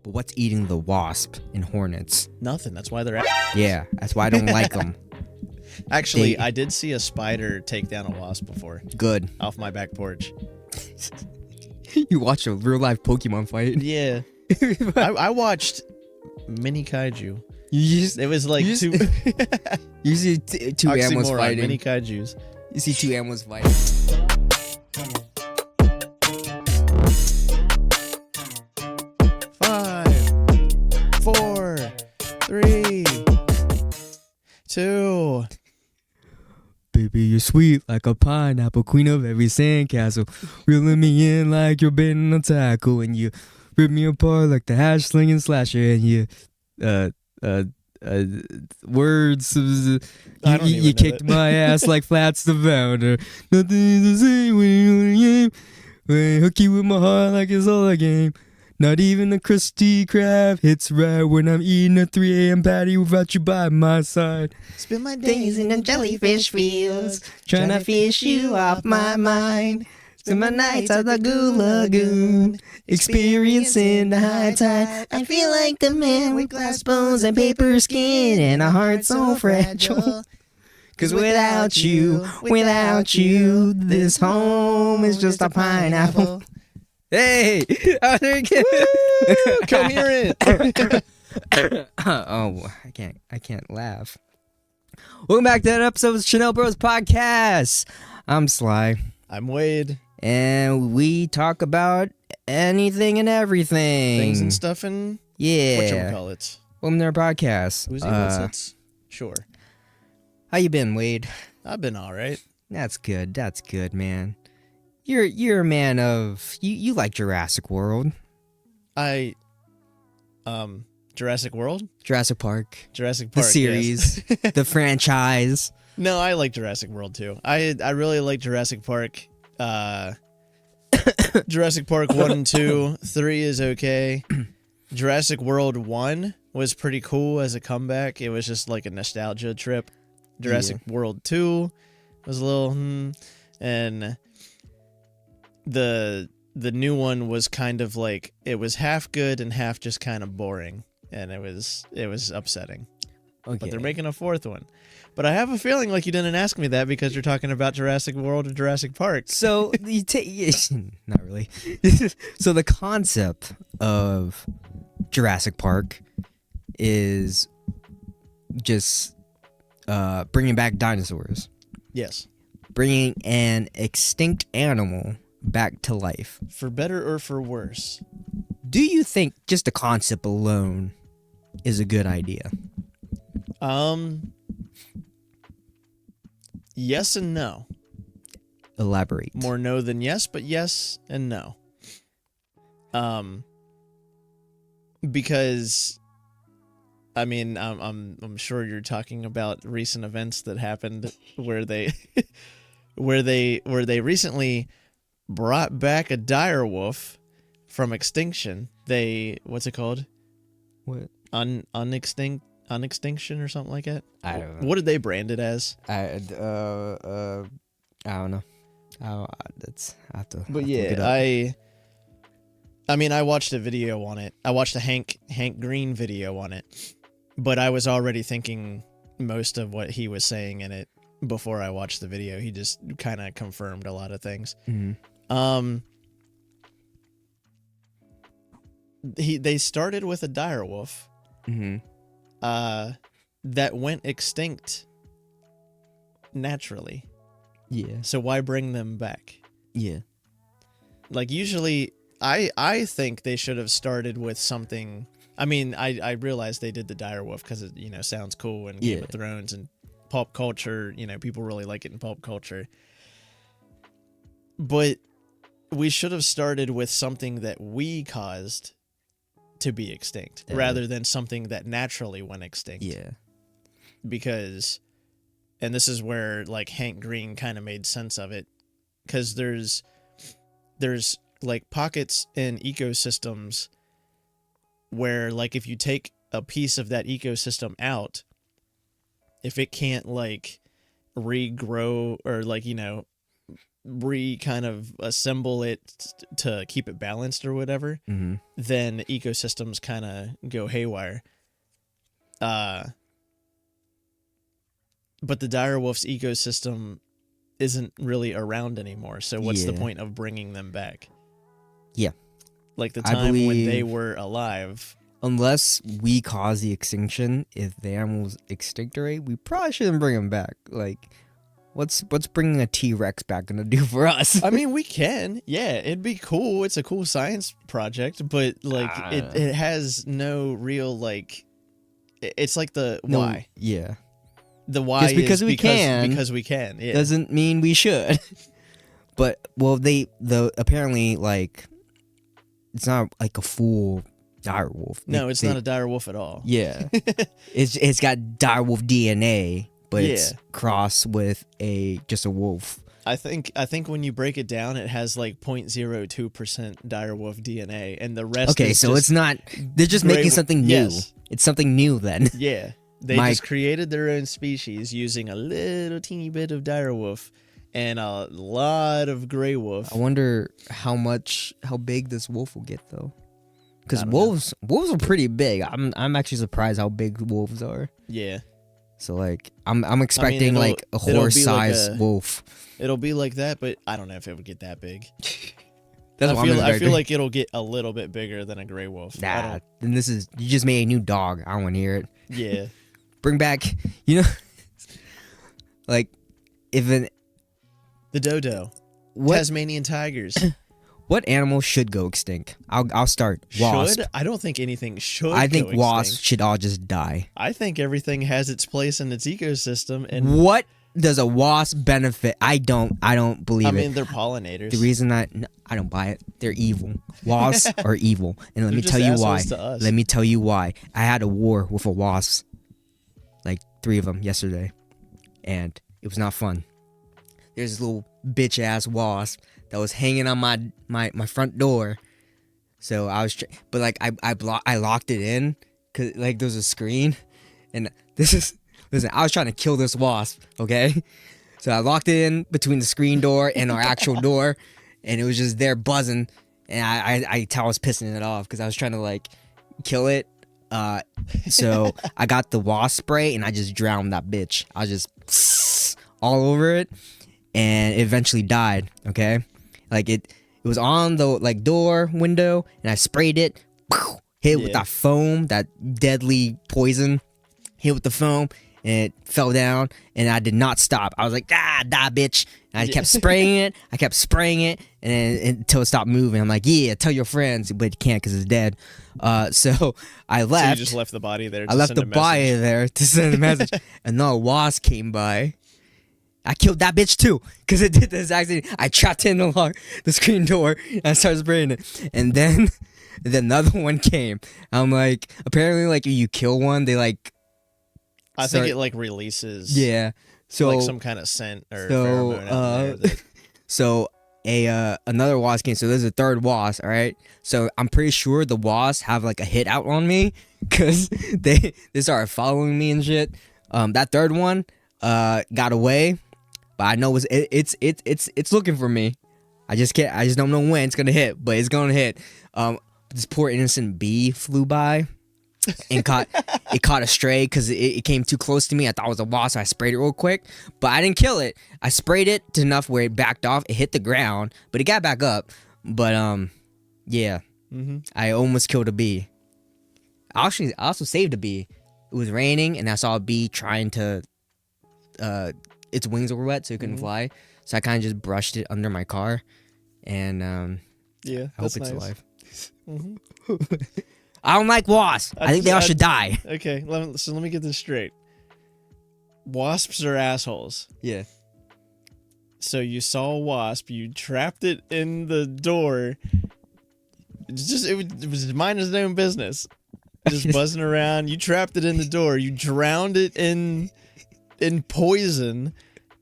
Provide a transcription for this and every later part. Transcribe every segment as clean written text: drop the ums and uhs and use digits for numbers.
But what's eating the wasp and hornets? Nothing. That's why they're Yeah, that's why I don't like them. Actually, I did see a spider take down a wasp before. Good. Off my back porch. You watched a real life Pokemon fight? Yeah. I watched Mini Kaiju. It was like two. You see two animals fighting. Mini Kaijus. You see two animals fighting. 5, 4, 3, 2. Baby, you're sweet like a pineapple, queen of every sandcastle. Reeling me in like you're bending a tackle, and you rip me apart like the hash slinging slasher, and you, words. You kicked my ass like Flats the Founder. Nothing to say when you're in the game. When I hook you with my heart like it's all a game. Not even a Krusty Krab hits right when I'm eating a 3 a.m. patty without you by my side. Spend my days in the jellyfish fields, trying to fish you off my mind. Spend my nights at the Goo Lagoon, experiencing the high tide. I feel like the man with glass bones and paper skin and a heart so fragile. Cause without you, this home is just a pineapple. Hey! Coherent! Oh, I can't laugh. Welcome back to that episode of ShinoBroz Podcast. I'm Sly. I'm Wade. And we talk about anything and everything. Things and stuff and yeah. whatchamacallit. Welcome to our podcast. Who's the Sure. How you been, Wade? I've been alright. That's good, man. You're a man of you like Jurassic World. Jurassic World? Jurassic Park. Jurassic Park. The series. Yes. The franchise. No, I like Jurassic World too. I really like Jurassic Park. Jurassic Park 1 and 2. 3 is okay. Jurassic World 1 was pretty cool as a comeback. It was just like a nostalgia trip. Jurassic World 2 was a little and the new one was kind of like, it was half good and half just kind of boring, and it was upsetting. Okay. But they're making a 4th one. But I have a feeling like you didn't ask me that because you're talking about Jurassic World or Jurassic Park. So you not really. So the concept of Jurassic Park is just bringing back dinosaurs. Yes. Bringing an extinct animal back to life. For better or for worse? Do you think just the concept alone is a good idea? Yes and no. Elaborate. More no than yes, but yes and no. Because I mean, I'm sure you're talking about recent events that happened where they recently brought back a direwolf from extinction. What's it called? What? Unextinction or something like that? I don't know. What did they brand it as? I don't know. I have to. But yeah, I mean, I watched a video on it. I watched a Hank Green video on it, but I was already thinking most of what he was saying in it before I watched the video. He just kind of confirmed a lot of things. Mm-hmm. They started with a direwolf. Mm-hmm. That went extinct naturally. Yeah. So why bring them back? Yeah. Like, usually, I think they should have started with something. I mean, I realized they did the direwolf because it, sounds cool and Game of Thrones and pop culture. People really like it in pop culture. But we should have started with something that we caused to be extinct rather than something that naturally went extinct. Yeah. Because, and this is where like Hank Green kind of made sense of it, because there's like pockets in ecosystems where, like, if you take a piece of that ecosystem out, if it can't like regrow or like kind of assemble it to keep it balanced or whatever, then ecosystems kind of go haywire. But the direwolf's ecosystem isn't really around anymore. So what's the point of bringing them back? Yeah. Like the time when they were alive. Unless we cause the extinction, if the animals extinctorate, we probably shouldn't bring them back. Like, what's bringing a T-Rex back gonna do for us? I mean, we can. Yeah, it'd be cool. It's a cool science project, but like it has no real like. It's like the why. Yeah. The why is because we can. Because we can. Yeah. Doesn't mean we should. But well, apparently like it's not like a full direwolf. No, it's not a direwolf at all. Yeah. it's got direwolf DNA, but it's crossed with just a wolf. I think when you break it down, it has like 0.02% direwolf DNA, and the rest. Okay, so it's not. They're just making something new. Yes. It's something new then. Yeah, they just created their own species using a little teeny bit of direwolf and a lot of gray wolf. I wonder how big this wolf will get though. Because wolves are pretty big. I'm actually surprised how big wolves are. Yeah. So like I'm expecting like a horse-sized wolf. It'll be like that, but I don't know if it would get that big. I feel like it'll get a little bit bigger than a gray wolf. Nah, then you just made a new dog. I don't want to hear it. Yeah. Bring back, like the dodo. Tasmanian tigers. What animal should go extinct? I'll start. Wasp. Should? I don't think anything should. I think wasps should all just die. I think everything has its place in its ecosystem. And what does a wasp benefit? I don't believe it. I mean, they're pollinators. The reason I don't buy it, they're evil. Wasps are evil, and let me tell you why. Let me tell you why. I had a war with a wasp, like 3 of them yesterday, and it was not fun. There's this little bitch ass wasp that was hanging on my front door. So I was, but like I locked it in because like there's a screen, and listen, I was trying to kill this wasp, okay? So I locked it in between the screen door and our actual door, and it was just there buzzing, and I was pissing it off because I was trying to like kill it. So I got the wasp spray and I just drowned that bitch. I was just all over it, and it eventually died, okay? Like it was on the like door window, and I sprayed it, hit it with that foam, that deadly poison, hit with the foam, and it fell down, and I did not stop. I was like, die, bitch. And I kept spraying it. I kept spraying it, and until it stopped moving. I'm like, yeah, tell your friends, but you can't because it's dead. So I left. So you just left the body there. I left the body there to send a message, and then a wasp came by. I killed that bitch too, because it did the exact same thing. I trapped it in the screen door, and I started spraying it. And then another one came. I'm like, apparently, like, if you kill one, they like... I think it like releases... Yeah. So like some kind of scent or pheromone out there. So another wasp came. So there's a third wasp, all right? So I'm pretty sure the wasps have like a hit out on me, because they started following me and shit. That third one got away. But I know it's looking for me. I just don't know when it's gonna hit, but it's gonna hit. This poor innocent bee flew by and caught a stray because it came too close to me. I thought it was a wasp, so I sprayed it real quick, but I didn't kill it. I sprayed it to enough where it backed off. It hit the ground, but it got back up. But yeah, I almost killed a bee. I also saved a bee. It was raining, and I saw a bee trying to its wings were wet, so it couldn't fly. So I kind of just brushed it under my car, and yeah, I hope it's alive. I don't like wasps. I think they all should die. Okay, so let me get this straight. Wasps are assholes. Yeah. So you saw a wasp, you trapped it in the door. It was minding its own business, just buzzing around. You trapped it in the door. You drowned it in poison,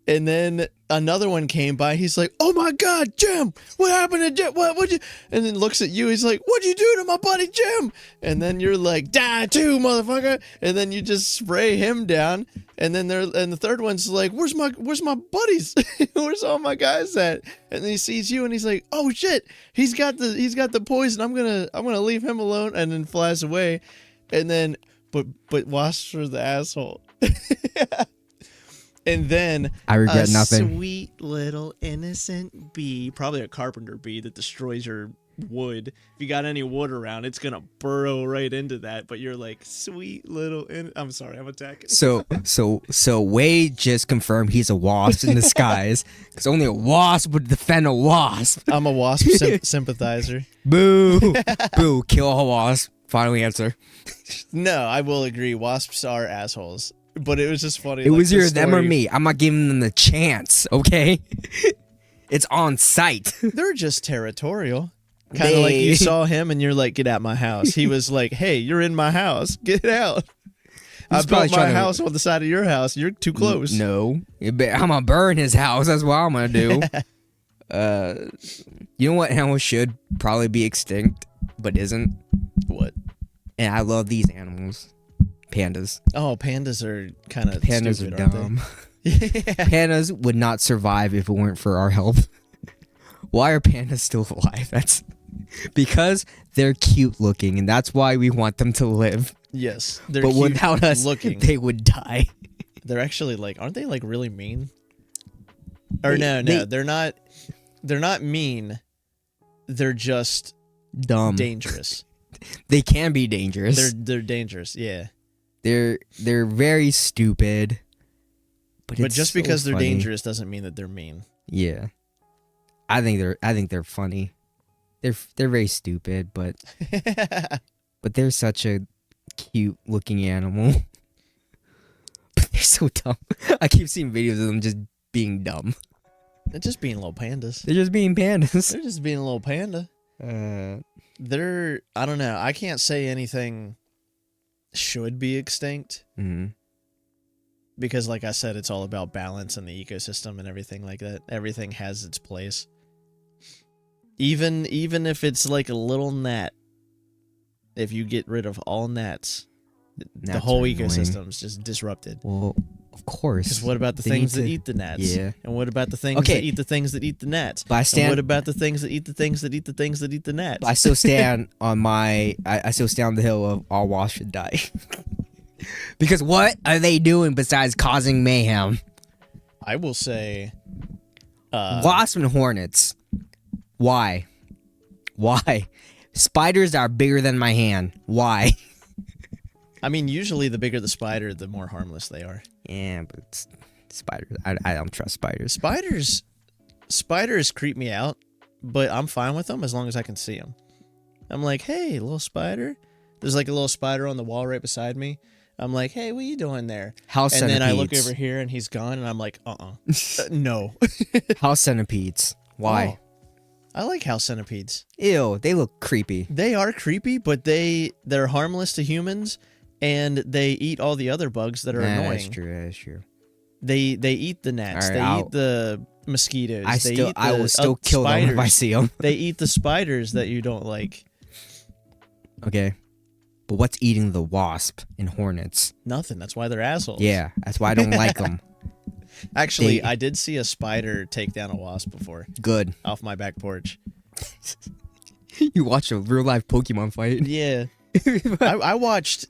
And then another one came by. He's like, "Oh my God, Jim! What happened to Jim? What'd you?" And then looks at you. He's like, "What'd you do to my buddy Jim?" And then you're like, "Die too, motherfucker!" And then you just spray him down. And then the third one's like, "Where's my buddies? Where's all my guys at?" And then he sees you and he's like, "Oh shit! He's got the poison. I'm gonna leave him alone." And then flies away. And then, but Wasps are the asshole. And then I regret nothing. Sweet little innocent bee, probably a carpenter bee that destroys your wood. If you got any wood around, it's gonna burrow right into that. But you're like, sweet little. I'm sorry, I'm attacking. So Wade just confirmed he's a wasp in disguise because only a wasp would defend a wasp. I'm a wasp sympathizer. Boo, boo, kill a wasp. Final answer. No, I will agree. Wasps are assholes. But it was just funny. It was either them or me. I'm not giving them the chance, okay? It's on site. They're just territorial. Kind of like you saw him and you're like, "Get out my house." He was like, "Hey, you're in my house. Get out." I built my house on the side of your house. You're too close. No. I'm going to burn his house. That's what I'm going to do. You know what animal should probably be extinct, but isn't? What? And I love these animals. Pandas. Oh, pandas are kind of Pandas stupid, are dumb. Pandas would not survive if it weren't for our help. Why are pandas still alive? That's because they're cute looking, and that's why we want them to live. Yes, they're but cute without us, looking. They would die. They're actually like, aren't they like really mean? Or no, they're not. They're not mean. They're just dumb, dangerous. They can be dangerous. They're dangerous. Yeah. They're very stupid. But just so because they're funny. dangerous doesn't mean that they're mean. Yeah. I think they're funny. They're very stupid, but they're such a cute looking animal. But they're so dumb. I keep seeing videos of them just being dumb. They're just being little pandas. They're just being pandas. They're just being a little panda. I don't know. I can't say anything should be extinct. Mm-hmm. Because like I said, it's all about balance in the ecosystem and everything like that. Everything has its place. Even if it's like a little gnat, if you get rid of all gnats, the whole ecosystem's just disrupted. Well, of course. Because what about the things that eat the gnats? Yeah. And what about the things that eat the things that eat the gnats? And what about the things that eat the things that eat the things that eat the gnats? I still stand on I still stand on the hill of all wasps should die. Because what are they doing besides causing mayhem? I will say... wasps and hornets. Why? Spiders are bigger than my hand. Why? I mean, usually the bigger the spider, the more harmless they are. Yeah, but spiders. I don't trust spiders. Spiders creep me out, but I'm fine with them as long as I can see them. I'm like, hey, little spider. There's like a little spider on the wall right beside me. I'm like, hey, what are you doing there? House centipedes. And then I look over here and he's gone, and I'm like, no. House centipedes. Why? Oh, I like house centipedes. Ew, they look creepy. They are creepy, but they're harmless to humans, and they eat all the other bugs that are annoying. That's true. They eat the gnats. Right, eat the mosquitoes. I will still kill them if I see them. They eat the spiders that you don't like. Okay. But what's eating the wasp and hornets? Nothing. That's why they're assholes. Yeah, that's why I don't like them. Actually, I did see a spider take down a wasp before. Good. Off my back porch. You watched a real life Pokemon fight? Yeah. I watched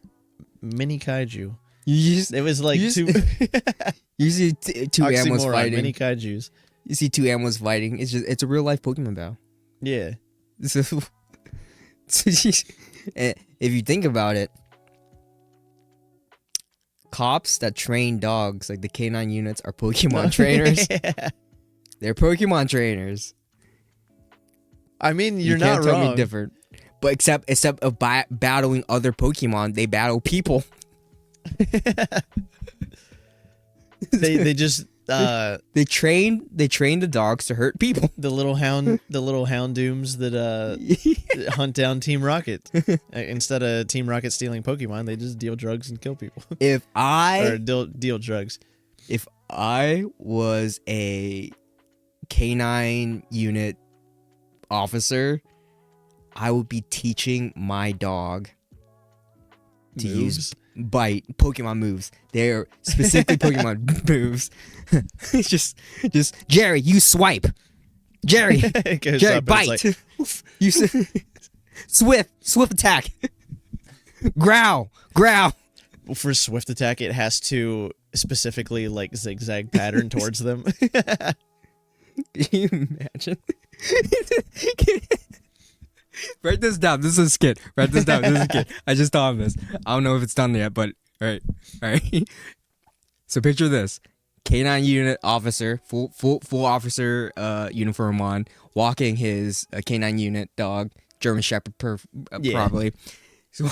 Mini Kaiju. It was like you see two animals fighting. Mini Kaijus. You see two animals fighting. It's a real life Pokemon battle. Yeah. So, if you think about it, cops that train dogs, like the canine units, are Pokemon trainers. Yeah. They're Pokemon trainers. I mean, you're not not wrong. Tell me different. But except of battling other Pokemon, they battle people. they just they train the dogs to hurt people. The little houndooms that hunt down Team Rocket. Instead of Team Rocket stealing Pokemon, they just deal drugs and kill people. If I or deal drugs. If I was a canine unit officer, I would be teaching my dog to use bite Pokemon moves. They're specifically Pokemon moves. just Jerry, you swipe. Jerry, Jerry, bite. Like, you swift attack. Growl. Well, for swift attack, it has to specifically like zigzag pattern towards them. Can you imagine? Write this down. This is a skit. Write this down. This is a skit. I just thought of this. I don't know if it's done yet, but all right. So picture this: K9 unit officer, full officer uniform on, walking his K9 unit dog, German Shepherd, probably. So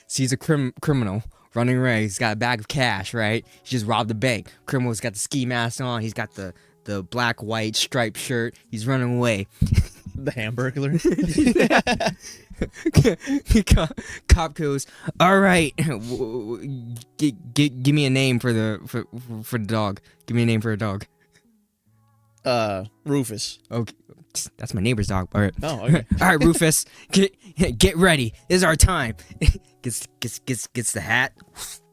sees a criminal running away. He's got a bag of cash. Right? He just robbed the bank. Criminal's got the ski mask on. He's got the black white striped shirt. He's running away. The Hamburglar. Cop goes, all right, give me a name for the dog. Give me a name for a dog. Rufus. Okay, that's my neighbor's dog. All right. Oh, okay. All right, Rufus, get ready. This is our time. Gets the hat,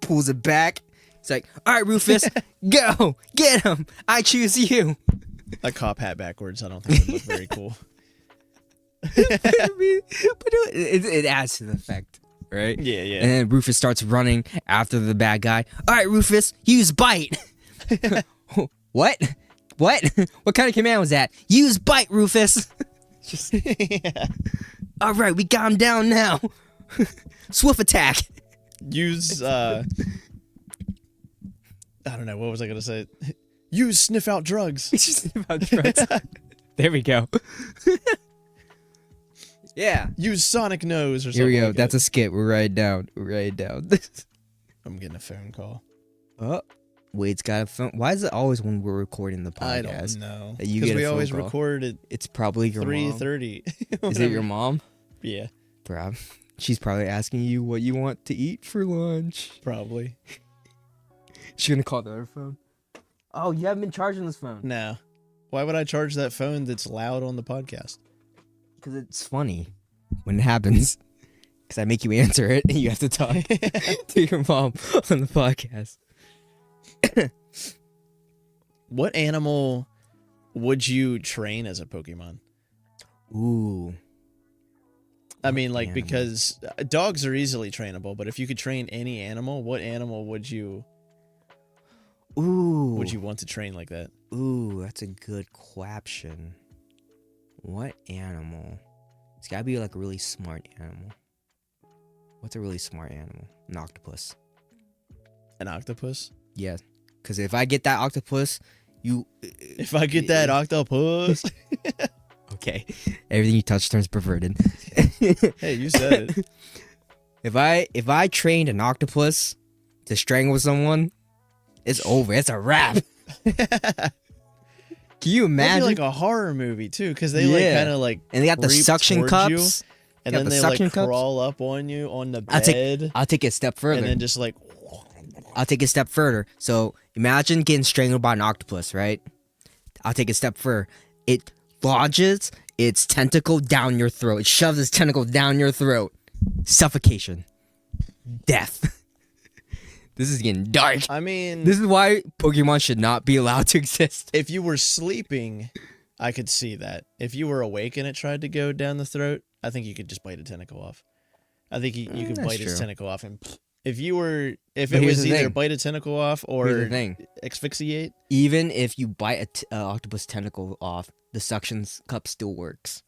pulls it back. It's like, all right, Rufus, go get him. I choose you. A cop hat backwards. I don't think it would look very cool. It adds to the effect, right? Yeah. And then Rufus starts running after the bad guy. All right, Rufus, use bite. What? What kind of command was that? Use bite, Rufus. Just Yeah. All right, we got him down now. Swift attack. Use I don't know, what was I gonna say? Use sniff out drugs. Sniff out drugs. There we go. Yeah. Use Sonic Nose or something. Here we go. Like That's that. a skit. We're writing down. I'm getting a phone call. Oh, Wade's got a phone. Why is it always when we're recording the podcast? I don't know. That you Because get a we phone always call? record at It's probably your 3:30. mom. Is it your mom? Yeah, Bro, she's probably asking you what you want to eat for lunch. probably. She's gonna call the other phone. Oh, you haven't been charging this phone. No. Why would I charge that phone that's loud on the podcast? Because it's funny when it happens. Because I make you answer it and you have to talk to your mom on the podcast. What animal would you train as a Pokemon? Ooh. I mean, like, animal? because dogs are easily trainable, but if you could train any animal, what animal would you Ooh. want to train like that? Ooh, that's a good question. What animal? It's gotta be like a really smart animal. What's a really smart animal? An octopus. An octopus? Yeah. Because if I get that octopus, you... If I get that octopus. Okay. Everything you touch turns perverted. Hey, you said it. If I trained an octopus to strangle someone, it's over. It's a wrap. Can you That'd imagine? be like a horror movie too, because they Yeah. like kind of like And they got the creep suction towards cups. you, and Got then the they suction like cups. crawl up on you on the I'll bed, take it a step further. and then just like I'll take it a step further. So imagine getting strangled by an octopus, right? I'll take it a step further. It lodges its tentacle down your throat. It shoves its tentacle down your throat. Suffocation. Death. This is getting dark. I mean, This is why Pokemon should not be allowed to exist. if you were sleeping, I could see that. If you were awake and it tried to go down the throat, I think you could just bite a tentacle off. I think you could That's bite its true. tentacle off, and if it But here's was the either thing. bite a tentacle off Here's the or thing. asphyxiate, Even if you bite an octopus tentacle off, the suction cup still works.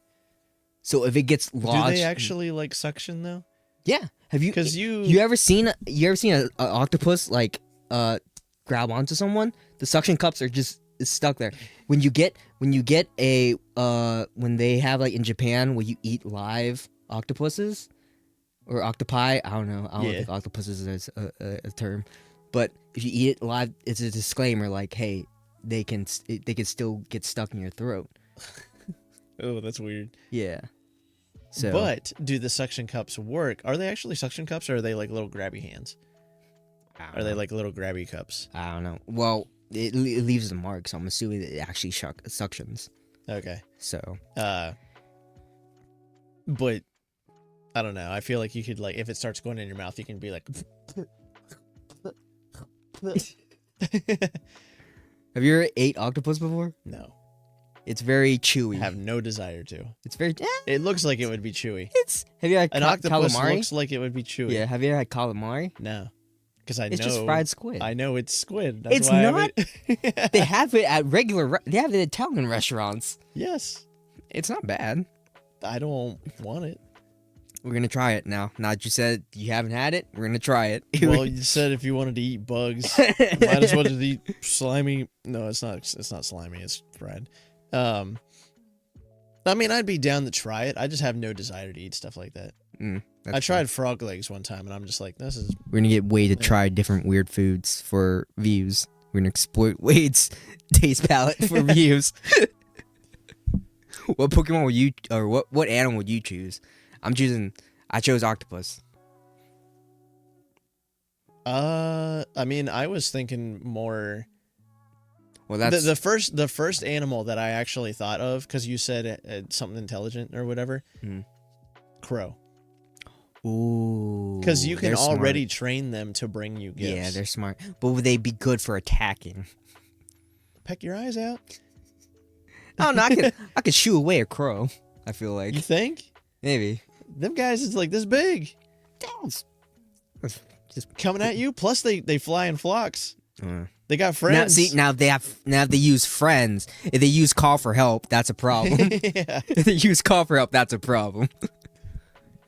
So if it gets lodged, do they actually like suction though? Yeah. Have you? Because You ever seen a octopus like grab onto someone? The suction cups are just stuck there. When you get a when they have like in Japan where you eat live octopuses or octopi, I don't know. I don't Yeah. think octopuses is a term, but if you eat it live, it's a disclaimer like, hey, they can still get stuck in your throat. Oh, that's weird. Yeah. So, But do the suction cups work? Are they actually suction cups, or are they like little grabby hands? I don't Are they know. like little grabby cups? I don't know. Well, it leaves a mark, so I'm assuming it actually suctions. Okay. So. But I don't know. I feel like you could like if it starts going in your mouth, you can be like. Have you ever ate octopus before? No. It's very chewy. I have no desire to. It's very. It looks like it would be chewy. Have you had An octopus calamari? looks like it would be chewy. Yeah. Have you ever had calamari? No. Because I It's know just fried squid. I know it's squid. That's It's why not? I They have it at regular. They have it at Italian restaurants. Yes. It's not bad. I don't want it. We're gonna try it now. Now that you said you haven't had it, we're gonna try it. Well, you said if you wanted to eat bugs, might as well just eat slimy. No, it's not. It's not slimy. It's fried. I mean, I'd be down to try it. I just have no desire to eat stuff like that. I tried frog legs one time, and I'm just like, this is. We're gonna get Wade to try different weird foods for views. We're gonna exploit Wade's taste palette for views. What Pokemon would you, or what animal would you choose? I chose octopus. I mean, I was thinking more. Well, that's the first animal that I actually thought of, because you said something intelligent or whatever. Crow. Ooh. Because you can they're already smart. train them to bring you gifts. Yeah, they're smart. But would they be good for attacking? Peck your eyes out. I don't know. I could shoo away a crow. I feel like You think? maybe. Them guys is like this big. Just Coming at you. Plus they fly in flocks. They got friends. Now, see, now they use friends. If they use call for help, that's a problem. Yeah. If they use call for help, that's a problem.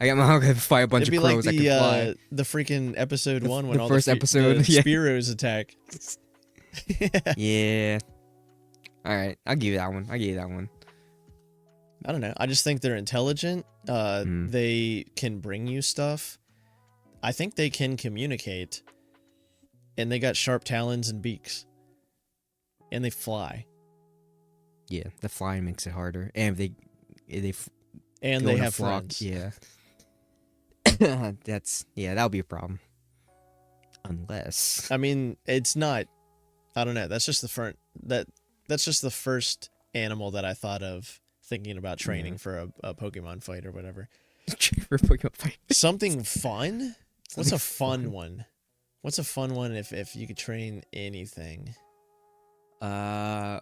I got my home to fight a bunch It'd be of crows like that can fly. the freaking episode one when the all first the episode, the yeah. Spearows attack. Yeah. All right, I'll give you that one. I don't know. I just think they're intelligent. They can bring you stuff. I think they can communicate. And they got sharp talons and beaks. And they fly. Yeah, the flying makes it harder, and if they And go they in a have flock, friends. yeah. That'll be a problem. Unless I mean, it's not. I don't know. That's just the front. That's just the first animal that I thought of thinking about training for a Pokemon fight or whatever. for Pokemon fight. Something fun? What's a fun one? What's a fun one if you could train anything? I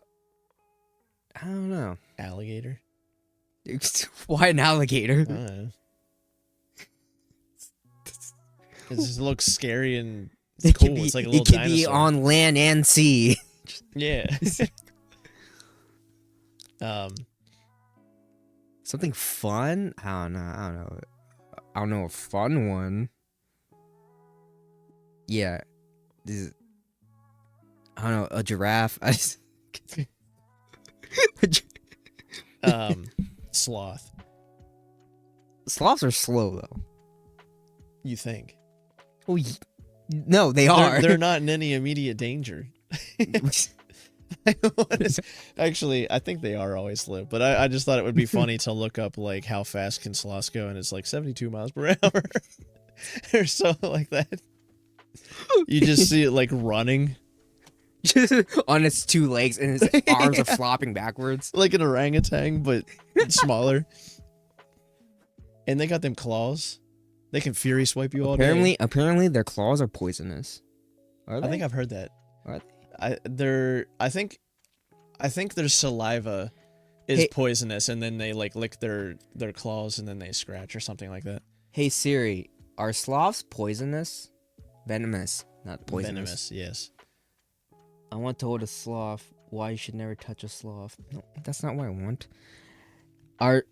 don't know. Alligator? Why an alligator? I don't know. It just looks scary and it's cool. It's like a little it could dinosaur. be on land and sea. Yeah. Something fun? I don't know. I don't know a fun one. Yeah. I don't know, a giraffe. Sloth. Sloths are slow though. You think? Oh, no, they are. They're not in any immediate danger. Actually, I think they are always slow, but I just thought it would be funny to look up like how fast can sloths go, and it's like 72 miles per hour or something like that. You just see it like running on its two legs, and its arms are flopping backwards. like an orangutan, but smaller. And they got them claws. They can fury swipe you all day. Apparently, their claws are poisonous. Are they? I think I've heard that. Are they? I think their saliva is poisonous, and then they like lick their claws, and then they scratch or something like that. Hey Siri, are sloths poisonous? Venomous, not poisonous. Venomous, yes. I want to hold a sloth. Why you should never touch a sloth? No, that's not what I want.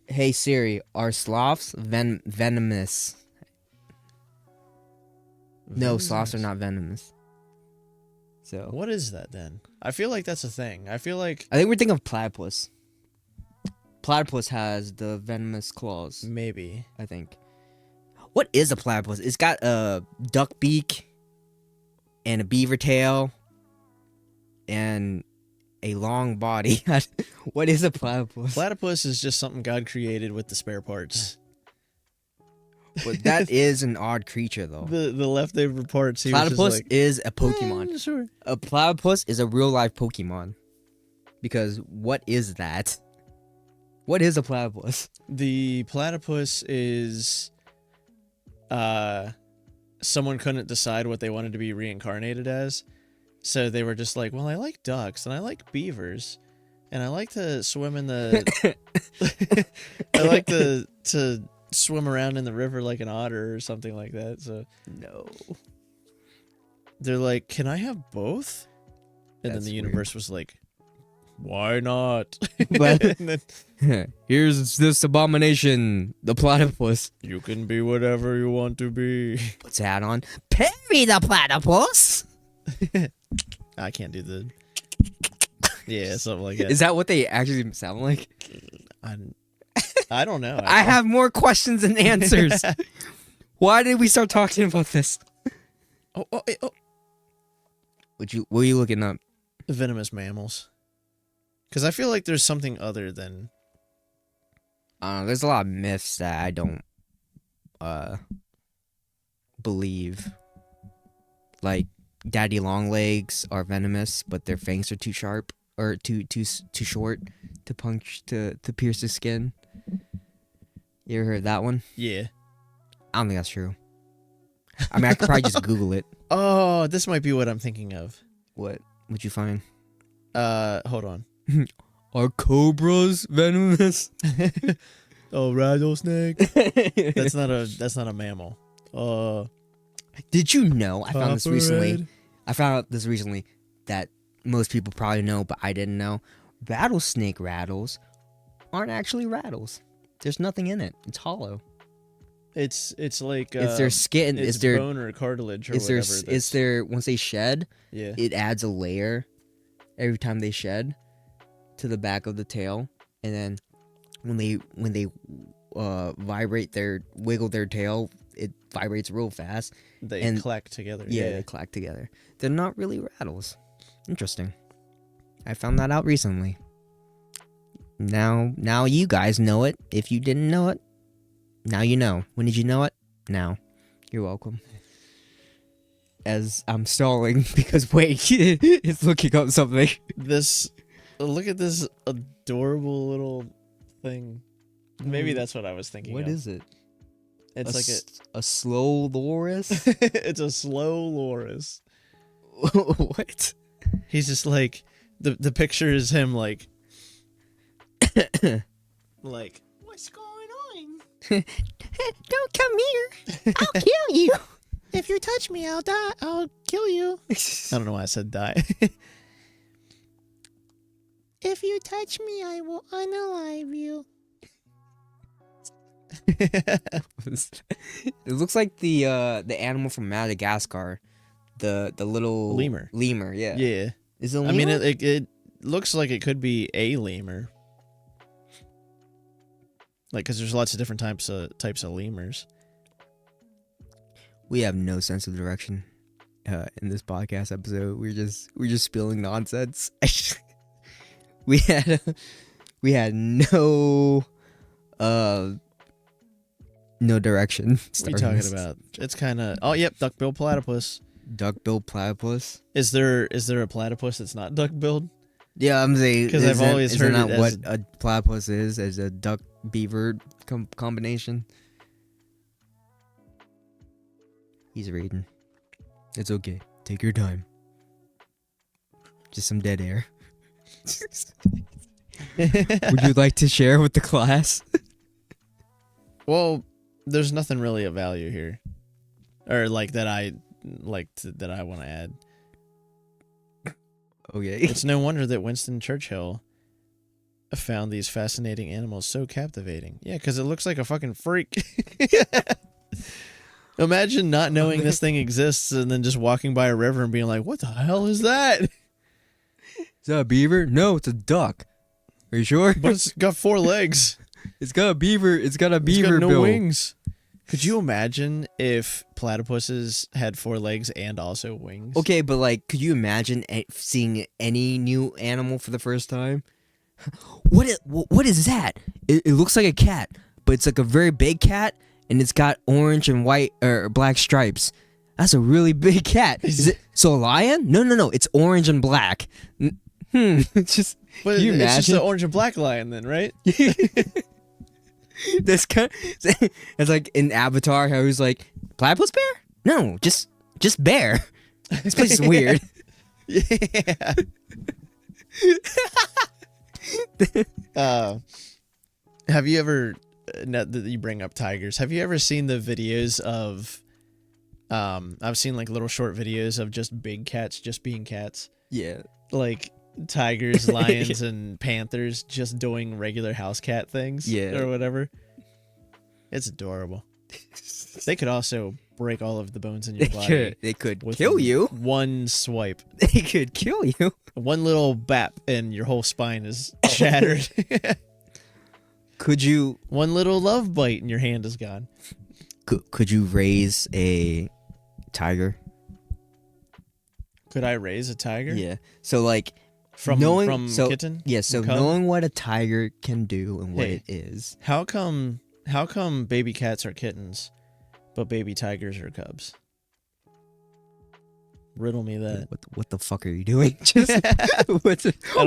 Hey Siri, are sloths venomous? No, sloths are not venomous. So What is that then? I feel like that's a thing. I feel like I think we're thinking of platypus. Platypus has the venomous claws. maybe. I think. What is a platypus? It's got a duck beak and a beaver tail and a long body. What is a platypus? Platypus is just something God created with the spare parts. But that is an odd creature, though. The left they reports. He was just Platypus like, is a Pokemon. sure. A platypus is a real life Pokemon. Because what is that? What is a platypus? The platypus is someone couldn't decide what they wanted to be reincarnated as. So they were just like, well, I like ducks and I like beavers and I like to swim in the I like to swim around in the river like an otter or something like that. So No. they're like, can I have both? And That's then the universe was like, why not? But- And then, Here's this abomination, the platypus. you can be whatever you want to be. Puts a hat on. Perry the platypus. I can't do the yeah, something like that. Is that what they actually sound like? I don't know. I have more questions than answers. Why did we start talking about this? Oh, What were you looking up? venomous mammals. Because I feel like there's something other than There's a lot of myths that I don't believe. Like daddy long legs are venomous, but their fangs are too sharp or too short to pierce the skin. You ever heard that one? yeah. I don't think that's true. I mean, I could probably just Google it. Oh, this might be what I'm thinking of. What would you find? Hold on. Are cobras venomous? Oh, rattlesnake. That's not a mammal. Did you know? I found this recently. copperhead. I found out this recently that most people probably know, but I didn't know. Rattlesnake rattles aren't actually rattles. There's nothing in it. It's hollow. It's like It's their skin. it's It's their. bone or cartilage or It's their. whatever. It's their. Once they shed, yeah. it adds a layer every time they shed to the back of the tail, and then when they wiggle their tail, it vibrates real fast. They clack together. Yeah, they clack together. They're not really rattles. Interesting. I found that out recently. Now you guys know it. If you didn't know it, now you know. When did you know it? Now. You're welcome. As I'm stalling because wait, it's looking up something. Look at this adorable little thing. Maybe that's what I was thinking. What of. is it? It's like a slow loris? it's a slow loris. What? He's just like the picture is him like like what's going on? Don't come here. I'll kill you. If you touch me, I'll die. I'll kill you. I don't know why I said die. If you touch me, I will unalive you. It looks like the animal from Madagascar, the little Lemur. Lemur, yeah. Yeah. Is it a I lemur? mean, it looks like it could be a lemur. Like, because there's lots of different types of lemurs. We have no sense of direction in this podcast episode. We're just spilling nonsense. we had no direction. What are you talking about? It's kind of yep, duck-billed platypus. Duck-billed platypus. Is there a platypus that's not duck-billed? Yeah, I'm saying 'Cause I've always heard that it what as a platypus is, as a duck beaver combination. He's reading. It's okay. Take your time. Just some dead air. Would you like to share with the class? Well, there's nothing really of value here, or like that I that I want to add. Okay. It's no wonder that Winston Churchill found these fascinating animals so captivating. Yeah, because it looks like a fucking freak. Imagine not knowing this thing exists and then just walking by a river and being like, what the hell is that? Is that a beaver? No, it's a duck. Are you sure? But it's got 4 legs. It's got a beaver. It's got a beaver It's got no bill. wings. Could you imagine if platypuses had 4 legs and also wings? Okay, but like, could you imagine seeing any new animal for the first time? What is that? It looks like a cat, but it's like a very big cat, and it's got orange and white or black stripes. That's a really big cat. Is it so a lion? No. It's orange and black. It's just. But Can you it's just imagine? an orange and black lion, then, right? This kind. It's like in Avatar, how he's like, platypus bear? No, just bear. This place is weird. Yeah. Have you ever? Now that you bring up tigers, have you ever seen the videos of? I've seen like little short videos of just big cats just being cats. Yeah. Like tigers, lions, and panthers just doing regular house cat things. Yeah. Or whatever. It's adorable. They could also break all of the bones in your body. They could with kill you. One swipe. They could kill you. One little bap and your whole spine is shattered. Could you? One little love bite and your hand is gone. Could you raise a tiger? Could I raise a tiger? Yeah. So like From kitten? Yeah. So From cub? knowing what a tiger can do and what Hey. it is. How come baby cats are kittens, but baby tigers are cubs? Riddle me that. What the fuck are you doing? Just, I don't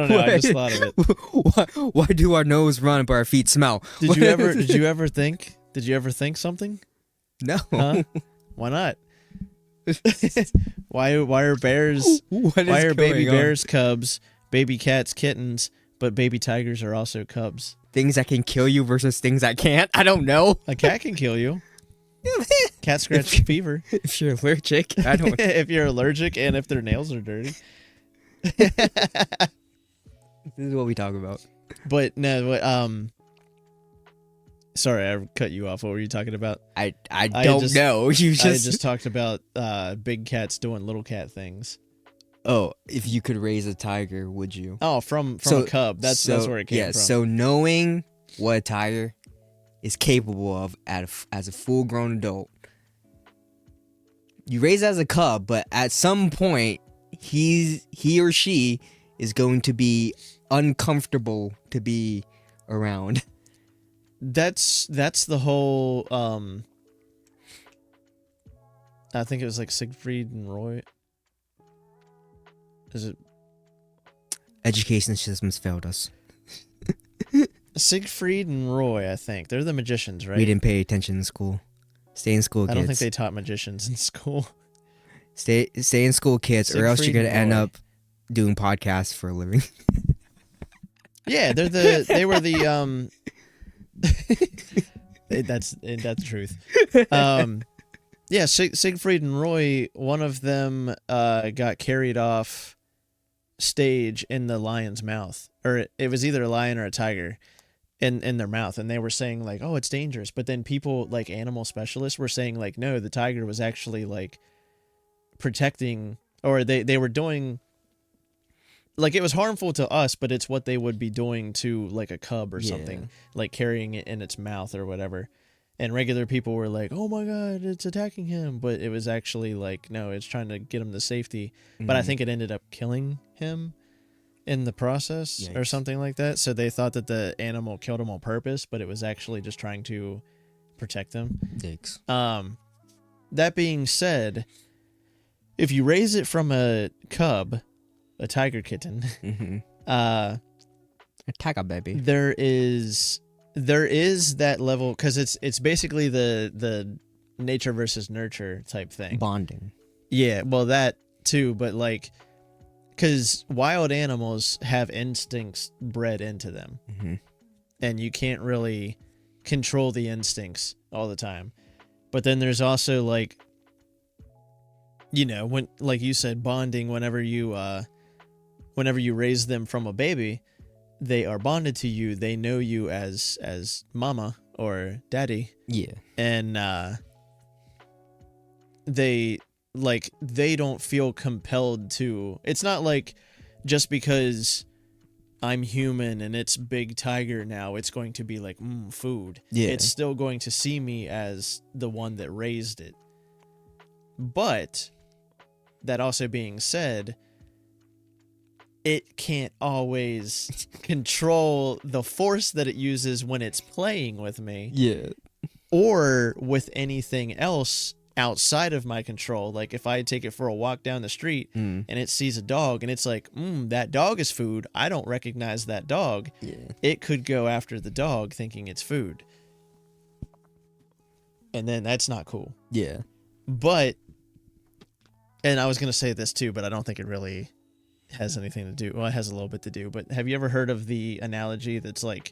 know. I just thought of it. Why do our nose run but our feet smell? Did you ever think something? No. Huh? Why not? Why are bears? What is Why are baby going on? bears cubs, baby cats kittens, but baby tigers are also cubs? Things that can kill you versus things that can't? I don't know. A cat can kill you. Cat scratch fever. If you're allergic, I don't. If you're allergic and if their nails are dirty. This is what we talk about. But no, what sorry, I cut you off. What were you talking about? I don't know. You I just. just talked about big cats doing little cat things. Oh, if you could raise a tiger, would you? Oh, from a cub. That's where it came from. So knowing what a tiger is capable of as a full-grown adult, you raise it as a cub, but at some point, he or she is going to be uncomfortable to be around. That's the whole I think it was like Siegfried and Roy. Is it Education systems failed us. Siegfried and Roy? I think they're the magicians, right? We didn't pay attention in school. Stay in school, kids. I don't think they taught magicians in school. Stay in school, kids, or else you're Siegfried gonna and end Roy. up doing podcasts for a living. Yeah, they were the that's the truth. Yeah, Siegfried and Roy, one of them got carried off stage in the lion's mouth, or it was either a lion or a tiger in their mouth, and they were saying like, oh, it's dangerous, but then people like animal specialists were saying like, no, the tiger was actually like protecting, or they were doing, like, it was harmful to us, but it's what they would be doing to like a cub or something, like carrying it in its mouth or whatever. And regular people were like, oh my god, it's attacking him, but it was actually like, no, it's trying to get him to safety. But I think it ended up killing him in the process or something like that. So they thought that the animal killed him on purpose, but it was actually just trying to protect him. Dicks. That being said, if you raise it from a cub, a tiger kitten, A tiger baby. there is that level, because it's basically the nature versus nurture type thing. Bonding. Yeah, well, that too, but like, because wild animals have instincts bred into them, and you can't really control the instincts all the time. But then there's also like, you know, when, like you said, bonding. Whenever you raise them from a baby, they are bonded to you. They know you as mama or daddy. Yeah. And they don't feel compelled to. It's not like just because I'm human and it's big tiger now, it's going to be like food. Yeah. It's still going to see me as the one that raised it. But that also being said, it can't always control the force that it uses when it's playing with me. Yeah. or with anything else outside of my control. Like if I take it for a walk down the street and it sees a dog and it's like, that dog is food. I don't recognize that dog. Yeah. It could go after the dog thinking it's food. And then that's not cool. Yeah. But, and I was going to say this too, but I don't think it really has anything to do. Well, it has a little bit to do, but have you ever heard of the analogy that's like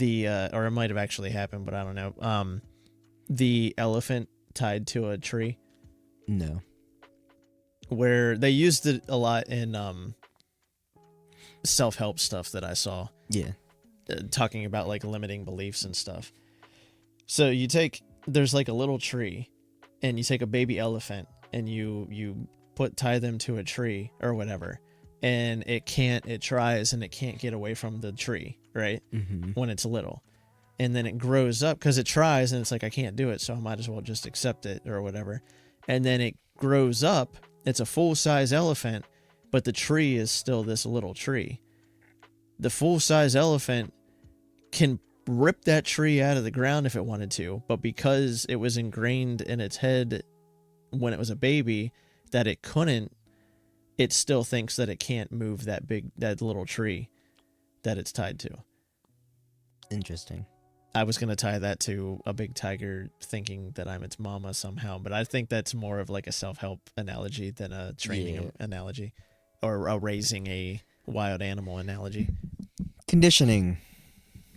or it might have actually happened, but I don't know. The elephant tied to a tree? No. Where they used it a lot in self-help stuff that I saw. Yeah. Talking about like limiting beliefs and stuff. So there's like a little tree and you take a baby elephant and you tie them to a tree or whatever. And it tries and it can't get away from the tree, right? When it's little. And then it grows up because it tries and it's like, I can't do it, so I might as well just accept it or whatever. And then it grows up. It's a full-size elephant, but the tree is still this little tree. The full-size elephant can rip that tree out of the ground if it wanted to, but because it was ingrained in its head when it was a baby that it couldn't, it still thinks that it can't move that little tree that it's tied to. Interesting. I was going to tie that to a big tiger thinking that I'm its mama somehow, but I think that's more of like a self-help analogy than a training analogy or a raising a wild animal analogy. Conditioning.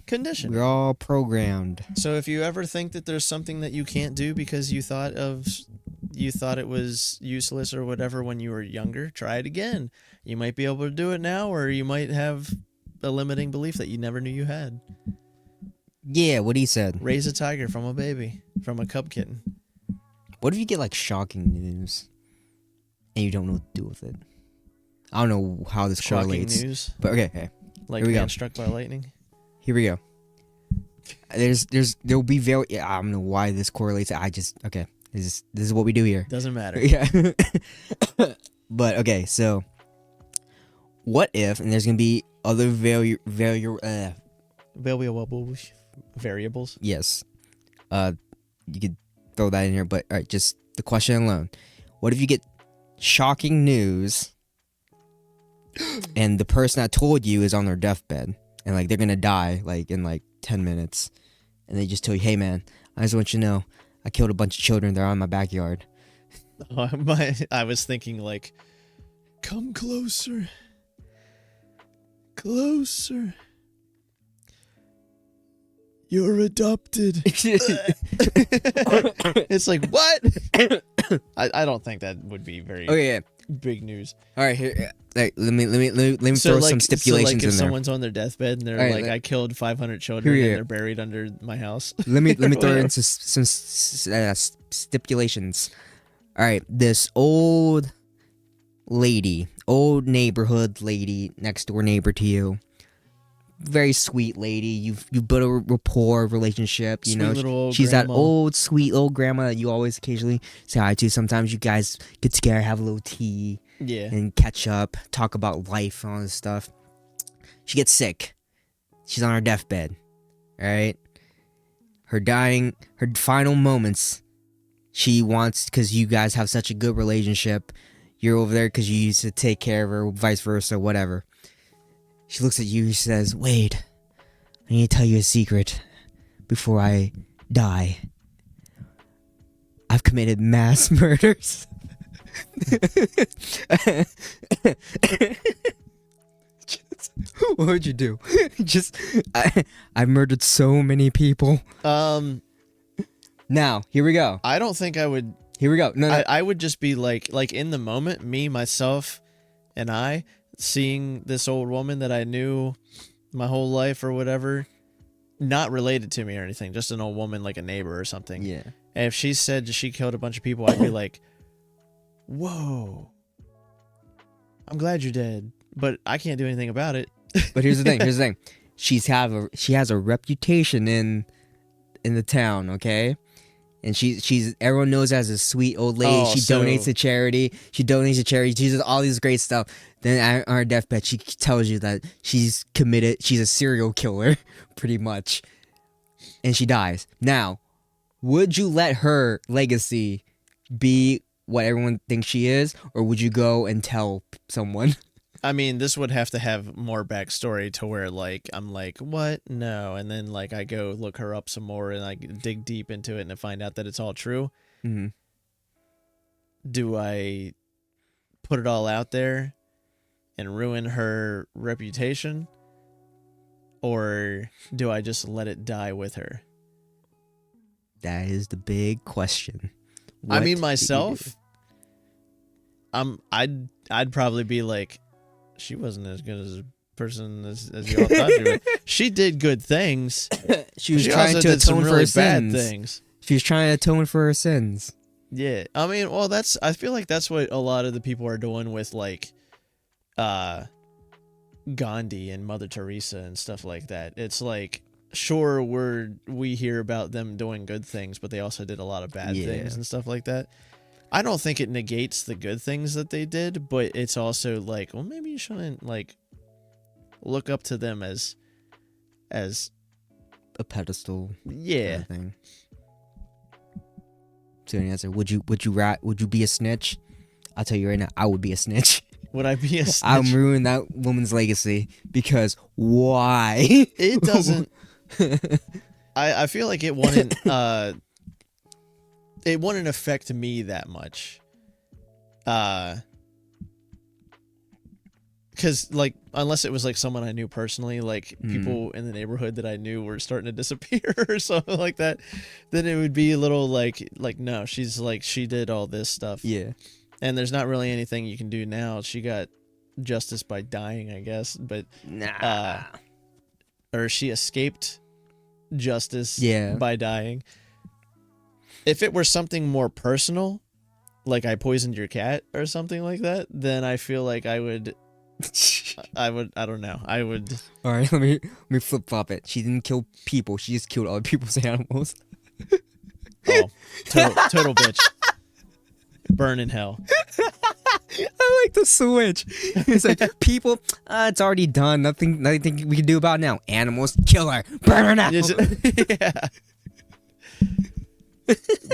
We're all programmed. So if you ever think that there's something that you can't do because you thought it was useless or whatever when you were younger, try it again. You might be able to do it now, or you might have a limiting belief that you never knew you had. Yeah, what he said. Raise a tiger from a baby, from a cub kitten. What if you get like shocking news and you don't know what to do with it? I don't know how this correlates. Shocking news? But okay. Like being struck by lightning? Here we go. There'll be I don't know why this correlates. Okay. This is what we do here. Doesn't matter. Yeah. But okay, so what if, and there's gonna be other variables. Yes. You could throw that in here, but all right, just the question alone. What if you get shocking news and the person that told you is on their deathbed and like they're gonna die like in like 10 minutes and they just tell you, hey man, I just want you to know I killed a bunch of children, they're on my backyard. I was thinking like, come closer. Closer. You're adopted. It's like, what? I don't think that would be very big news. All right, here. Let me throw some stipulations if in there. Someone's on their deathbed and they're like, I killed 500 children and they're buried under my house. Let me throw in some stipulations. All right, this old neighborhood lady, next door neighbor to you. Very sweet lady. You've built a rapport relationship. You know, she's that old sweet old grandma that you always occasionally say hi to. Sometimes you guys get together, have a little tea, and catch up, talk about life and all this stuff. She gets sick. She's on her deathbed. All right, her final moments. She wants, because you guys have such a good relationship. You're over there because you used to take care of her, vice versa, whatever. She looks at you, she says, Wade, I need to tell you a secret before I die. I've committed mass murders. What would you do? I murdered so many people. Now, here we go. I don't think I would. Here we go. No. I would just be like in the moment, me, myself, and I, seeing this old woman that I knew my whole life or whatever, not related to me or anything, just an old woman like a neighbor or something. Yeah. And if she said she killed a bunch of people, I'd be like, whoa, I'm glad you're dead, but I can't do anything about it. But here's the thing. She has a reputation in the town, okay? And she's everyone knows her as a sweet old lady. She donates to charity. She does all this great stuff. Then on her deathbed, she tells you that she's committed. She's a serial killer, pretty much. And she dies. Now, would you let her legacy be what everyone thinks she is, or would you go and tell someone? I mean, this would have to have more backstory to where, like, I'm like, what? No. And then, like, I go look her up some more and I dig deep into it and I find out that it's all true. Mm-hmm. Do I put it all out there and ruin her reputation? Or do I just let it die with her? That is the big question. I What mean, do you myself, do? I'd probably be like, she wasn't as good as a person as you all thought she was. She did good things. She was She trying also to did some atone for really her bad sins. things. She was trying to atone for her sins. Yeah, I mean, well, I feel like that's what a lot of the people are doing with, like, Gandhi and Mother Teresa and stuff like that. It's like, sure, we hear about them doing good things, but they also did a lot of bad things and stuff like that. I don't think it negates the good things that they did, but it's also like, well, maybe you shouldn't, like, look up to them as A pedestal. yeah. Kind of thing. So the answer: Would you be a snitch? I'll tell you right now, I would be a snitch. Would I be a snitch? I'm ruining that woman's legacy because why? It doesn't. I feel like it wouldn't affect me that much. Because, like, unless it was like someone I knew personally, like people in the neighborhood that I knew were starting to disappear or something like that, then it would be a little like no, she's like, she did all this stuff. Yeah. And there's not really anything you can do now. She got justice by dying, I guess, but Nah. or she escaped justice Yeah. by dying. If it were something more personal, like I poisoned your cat or something like that, then I feel like I would I don't know. I would. All right, let me flip flop it. She didn't kill people. She just killed other people's animals. Oh, total bitch. Burn in hell. I like the switch. It's like people. It's already done. Nothing we can do about it now. Animals, kill her. Burn her now. Yeah.